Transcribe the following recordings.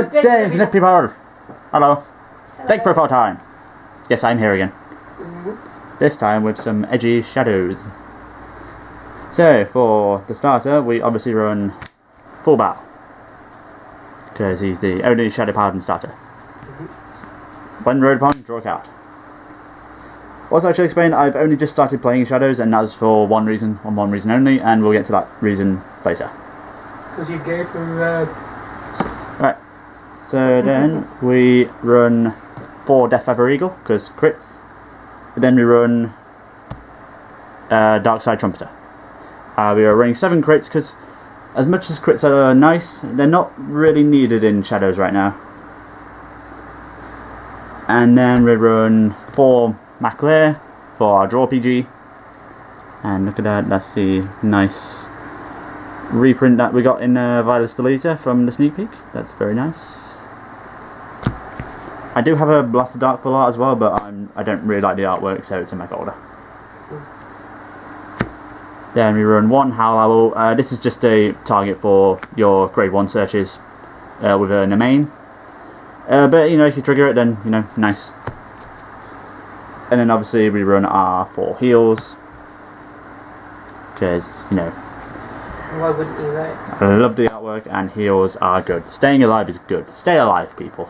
today, internet people! Hello. Deck profile time. Yes, I'm here again. This time with some edgy shadows. So, for the starter, we obviously run full battle. Because he's the only Shadow Paladin starter. When rode upon, draw a card. Also, I should explain, I've only just started playing Shadows, and that was for one reason only, and we'll get to that reason later. Because you go for... Right, so then we run 4 Death Feather Eagle, because crits. Then we run Dark Side Trumpeter. We are running 7 crits, because as much as crits are nice, they're not really needed in Shadows right now. And then we run 4 Maclair for our draw PG. And look at that, that's the nice reprint that we got in Violet's Deleter from the sneak peek. That's very nice. I do have a Blaster Dark full art as well, but I don't really like the artwork, so it's in my folder. Then we run 1 Howl Owl. This is just a target for your grade 1 searches with a main. But you know, if you trigger it, then you know, nice. And then obviously we run our 4 heals, because you know. Why wouldn't you, right? I love the artwork, and heals are good. Staying alive is good. Stay alive, people.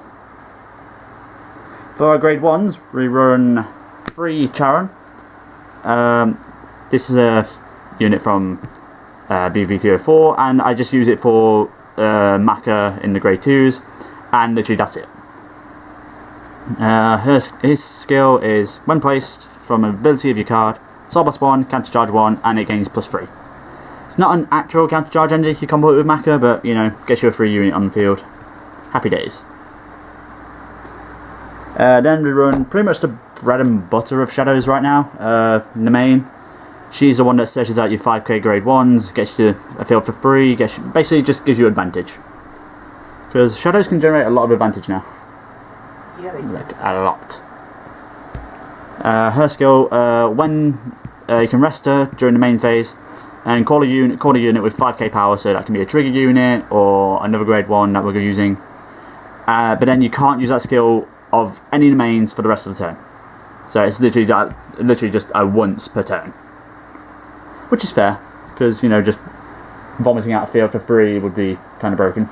For our grade 1s, we run 3 Charon. This is a unit from V-BT04, and I just use it for Maka in the grade 2s, and literally that's it. His skill is, when placed from an ability of your card, Soul Blast 1, counter charge 1, and it gains +3. It's not an actual counter charge engine if you combo it with Maka, but you know, gets you a free unit on the field. Happy days. Then we run pretty much the bread and butter of Shadows right now. The main. She's the one that searches out your 5k grade 1s, gets you a field for free, basically just gives you advantage. Because Shadows can generate a lot of advantage now. Yeah, they like a lot. Her skill, when you can rest her during the main phase, and call a unit with 5k power, so that can be a trigger unit or another grade 1 that we're using. But then you can't use that skill of any of the mains for the rest of the turn. So it's literally just a once per turn. Which is fair, because you know, just vomiting out a field for free would be kind of broken.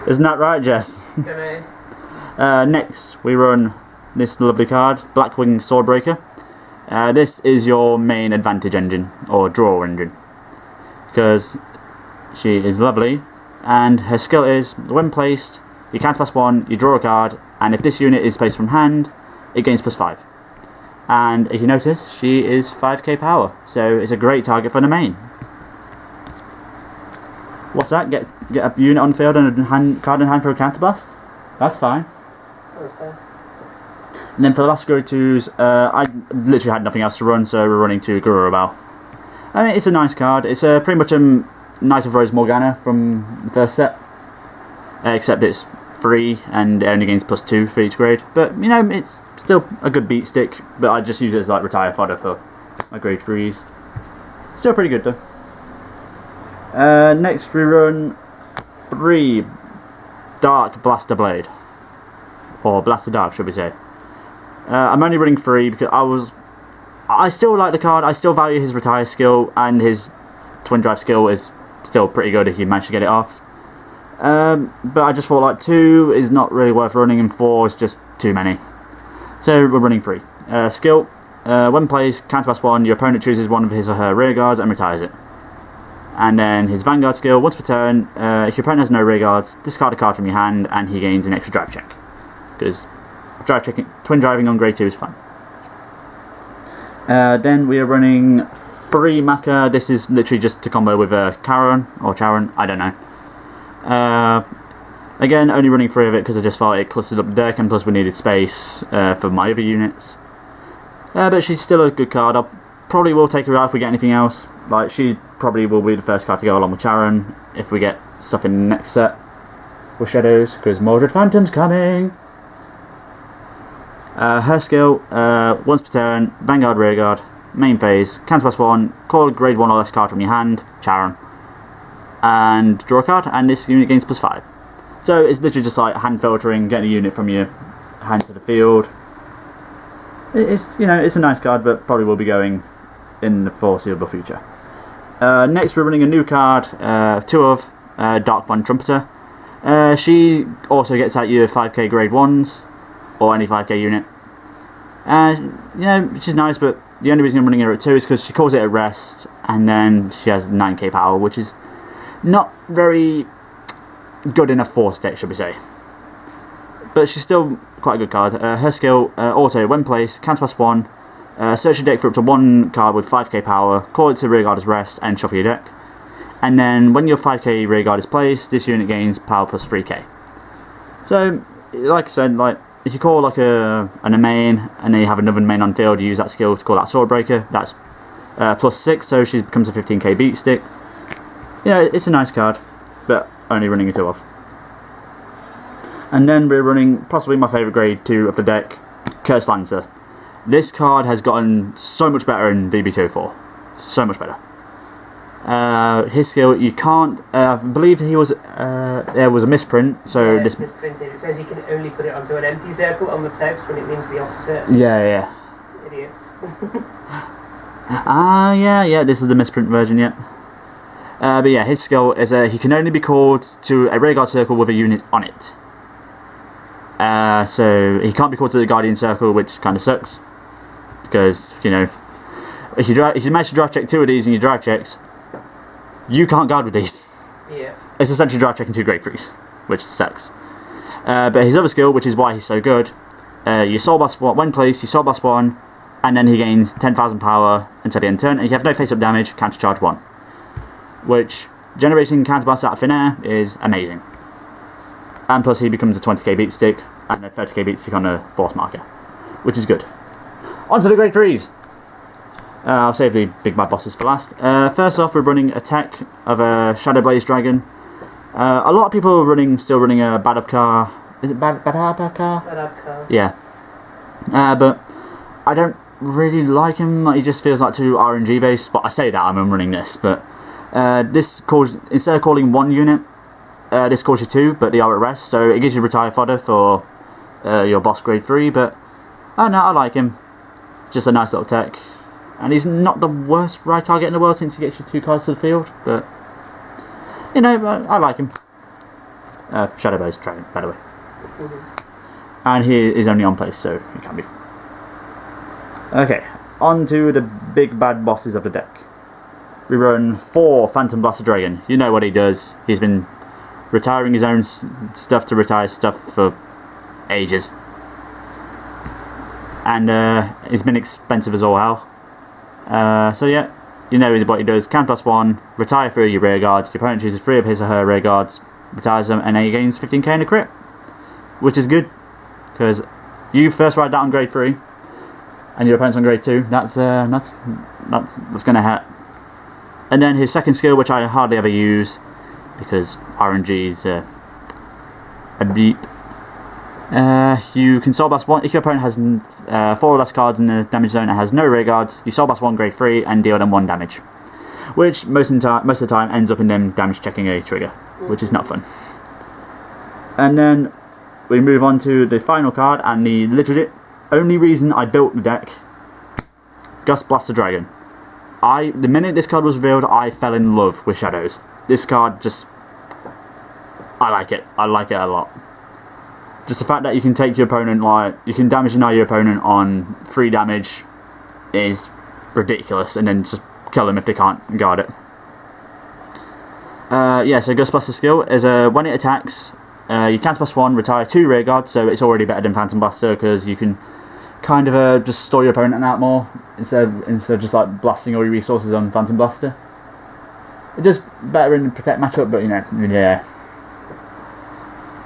Isn't that right, Jess? Next, we run this lovely card, Blackwing Swordbreaker. This is your main advantage engine, or draw engine. Because she is lovely, and her skill is, when placed, you can't pass 1, you draw a card, and if this unit is placed from hand, it gains +5. And if you notice, she is 5k power, so it's a great target for the main. What's that? Get a unit on the field and a card in hand for a counterblast? That's fine. So fair. And then for the last grade 2s, I literally had nothing else to run, so we're running 2 Garurubal. I mean, it's a nice card. It's pretty much a Knight of Rose Morgana from the first set. Except it's free and it only gains +2 for each grade. But, you know, it's still a good beat stick, but I just use it as like retire fodder for my grade 3s. Still pretty good though. Next we run 3 Dark Blaster Blade. Or Blaster Dark, should we say. I'm only running 3 because I still like the card, I still value his retire skill, and his twin drive skill is still pretty good if you manage to get it off. But I just thought like 2 is not really worth running, and 4 is just too many. So we're running 3. Skill, when placed, counterpass 1, your opponent chooses one of his or her rear guards and retires it. And then his Vanguard skill, once per turn, if your opponent has no rear guards, discard a card from your hand and he gains an extra drive check. Because twin driving on grade 2 is fun. Then we are running 3 Maka. This is literally just to combo with Charon, I don't know. Again, only running 3 of it because I just felt it clustered up the deck, and plus we needed space for my other units. But she's still a good card. I probably will take her out if we get anything else. Like, she probably will be the first card to go along with Charon if we get stuff in the next set with Shadows, because Mordred Phantom's coming. Her skill, once per turn, Vanguard Rearguard, main phase, counterpass 1, call a grade 1 or less card from your hand, Charon, and draw a card, and this unit gains +5. So it's literally just like hand filtering, getting a unit from your hand to the field. It's, you know, it's a nice card, but probably will be going in the foreseeable future. Next, we're running a new card, 2 of Dark Von Trumpeter. She also gets out your 5k grade 1s, or any 5k unit. You know, which is nice, but the only reason I'm running her at 2 is because she calls it a rest, and then she has 9k power, which is not very good in a force deck, should we say. But she's still quite a good card. Her skill, also, when placed, counter +1, search your deck for up to 1 card with 5k power, call it to rearguard as rest, and shuffle your deck. And then when your 5k rearguard is placed, this unit gains power +3k. So, like I said, like if you call like a main, and then you have another main on field, you use that skill to call that Swordbreaker, that's +6, so she becomes a 15k beat stick. Yeah, it's a nice card, but only running a 2 of. And then we're running possibly my favourite grade 2 of the deck, Cursed Lancer. This card has gotten so much better in V-BT04. So much better. His skill, you can't, I believe he was, there was a misprint, so yeah, this... misprinted. It says you can only put it onto an empty circle on the text when it means the opposite. Yeah. Idiots. Yeah, this is the misprint version, yeah. But yeah, his skill is he can only be called to a rearguard circle with a unit on it. So he can't be called to the Guardian Circle, which kind of sucks. Because, you know, if you manage to draft check 2 of these in your draft checks, you can't guard with these. Yeah. It's essentially draft checking 2 grade 3s, which sucks. But his other skill, which is why he's so good, you Soul Blast 1, when placed, you Soul Blast 1, and then he gains 10,000 power until the end of turn, and you have no face-up damage, counter charge 1. Which, generating counterblast out of thin air is amazing. And plus he becomes a 20k beat stick, and a 30k beat stick on a force marker, which is good. On to the grade 3s! I'll save the big bad bosses for last. First off, we're running a tech of a Dustbuster Dragon. A lot of people are still running a Badabkar. Is it Badabkar? Badabkar. Yeah. But I don't really like him. He just feels like too RNG based. But I say that I'm running this. But this calls, instead of calling 1 unit, this calls you 2, but they are at rest. So it gives you retire fodder for your boss grade 3. But I don't know, I like him. Just a nice little tech. And he's not the worst right target in the world since he gets you 2 cards to the field, but, you know, I like him. Dustbuster Dragon, by the way. And he is only on place, so he can be. Okay, on to the big bad bosses of the deck. We run 4 Dustbuster Dragon. You know what he does. He's been retiring his own stuff to retire stuff for ages. And he's been expensive as all hell. So yeah, you know what he does. Count +1, retire 3 of your rear guards. Your opponent chooses 3 of his or her rear guards, retires them, and then he gains 15k in a crit. Which is good, because you first ride that on grade 3, and your opponent's on grade 2. That's gonna hurt. And then his second skill, which I hardly ever use, because RNG's a beep. You can Soul Blast 1, if your opponent has 4 or less cards in the damage zone and has no rear guards, you Soul Blast 1 grade 3 and deal them 1 damage. Which most of the time ends up in them damage checking a trigger, which is not fun. And then we move on to the final card, and the legit only reason I built the deck, Dustbuster Dragon. The minute this card was revealed, I fell in love with Shadows. This card just, I like it a lot. Just the fact that you can take your opponent, like, you can damage deny your opponent on 3 damage is ridiculous, and then just kill them if they can't guard it. Yeah, so Dustbuster skill is when it attacks, you counter +1, retire 2 rear guards, so it's already better than Phantom Blaster, because you can kind of just store your opponent out more, instead of just like blasting all your resources on Phantom Blaster. It's just better in the protect matchup, but you know, yeah.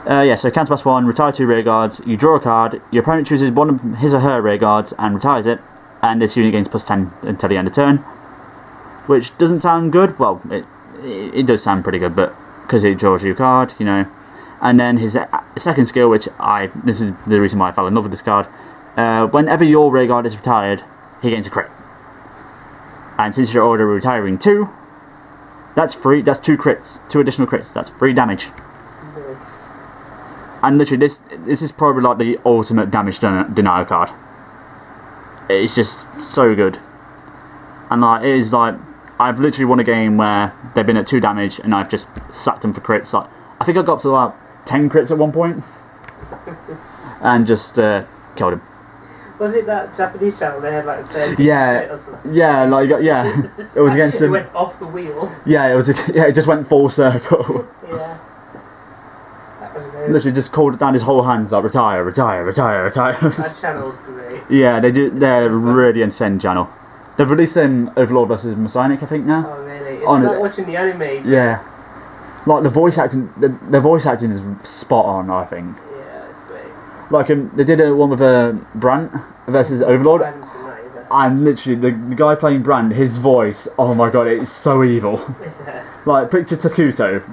Yeah, so counter +1, retire 2 rear guards, you draw a card, your opponent chooses 1 of his or her rear guards and retires it, and this unit gains +10 until the end of turn. Which doesn't sound good, well, it does sound pretty good, but because it draws you a card, you know. And then his second skill, which this is the reason why I fell in love with this card, whenever your rear guard is retired, he gains a crit. And since you're already retiring 2, That's free. That's 2 crits, 2 additional crits. That's 3 damage. Nice. And literally, this is probably like the ultimate damage denial card. It's just so good. And like, it is like, I've literally won a game where they've been at 2 damage and I've just sacked them for crits. Like, I think I got up to about 10 crits at one point. And just killed him. Was it that Japanese channel? They had like a 30 Yeah, or something? yeah, like, yeah. It was against It him. went off the wheel. Yeah, it was. Yeah, it just went full circle. Yeah. That was great. Literally just called it down his whole hands like retire, retire, retire, retire. That channel's great. Yeah, they do. They're a really insane channel. They've released Overlord vs Messianic, I think now. Oh really? It's On like it. watching the anime. Yeah, like the voice acting. The voice acting is spot on. I think. Yeah, it's great. Like they did one with Brant versus Overlord. And literally the guy playing Brand, his voice. Oh my god, it's so evil. Is it? Like picture Takuto.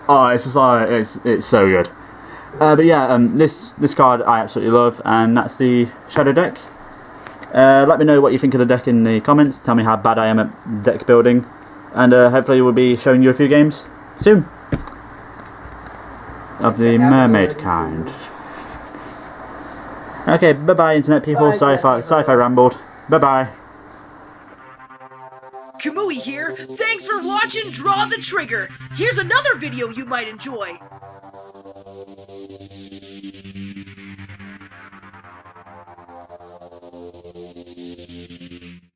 Oh, it's just like it's so good. But yeah, this card I absolutely love, and that's the Shadow deck. Let me know what you think of the deck in the comments. Tell me how bad I am at deck building, and hopefully we'll be showing you a few games soon of the mermaid kind. Okay, bye bye internet people. Sci-fi rambled. Bye bye. Kamui here. Thanks for watching Draw the Trigger. Here's another video you might enjoy.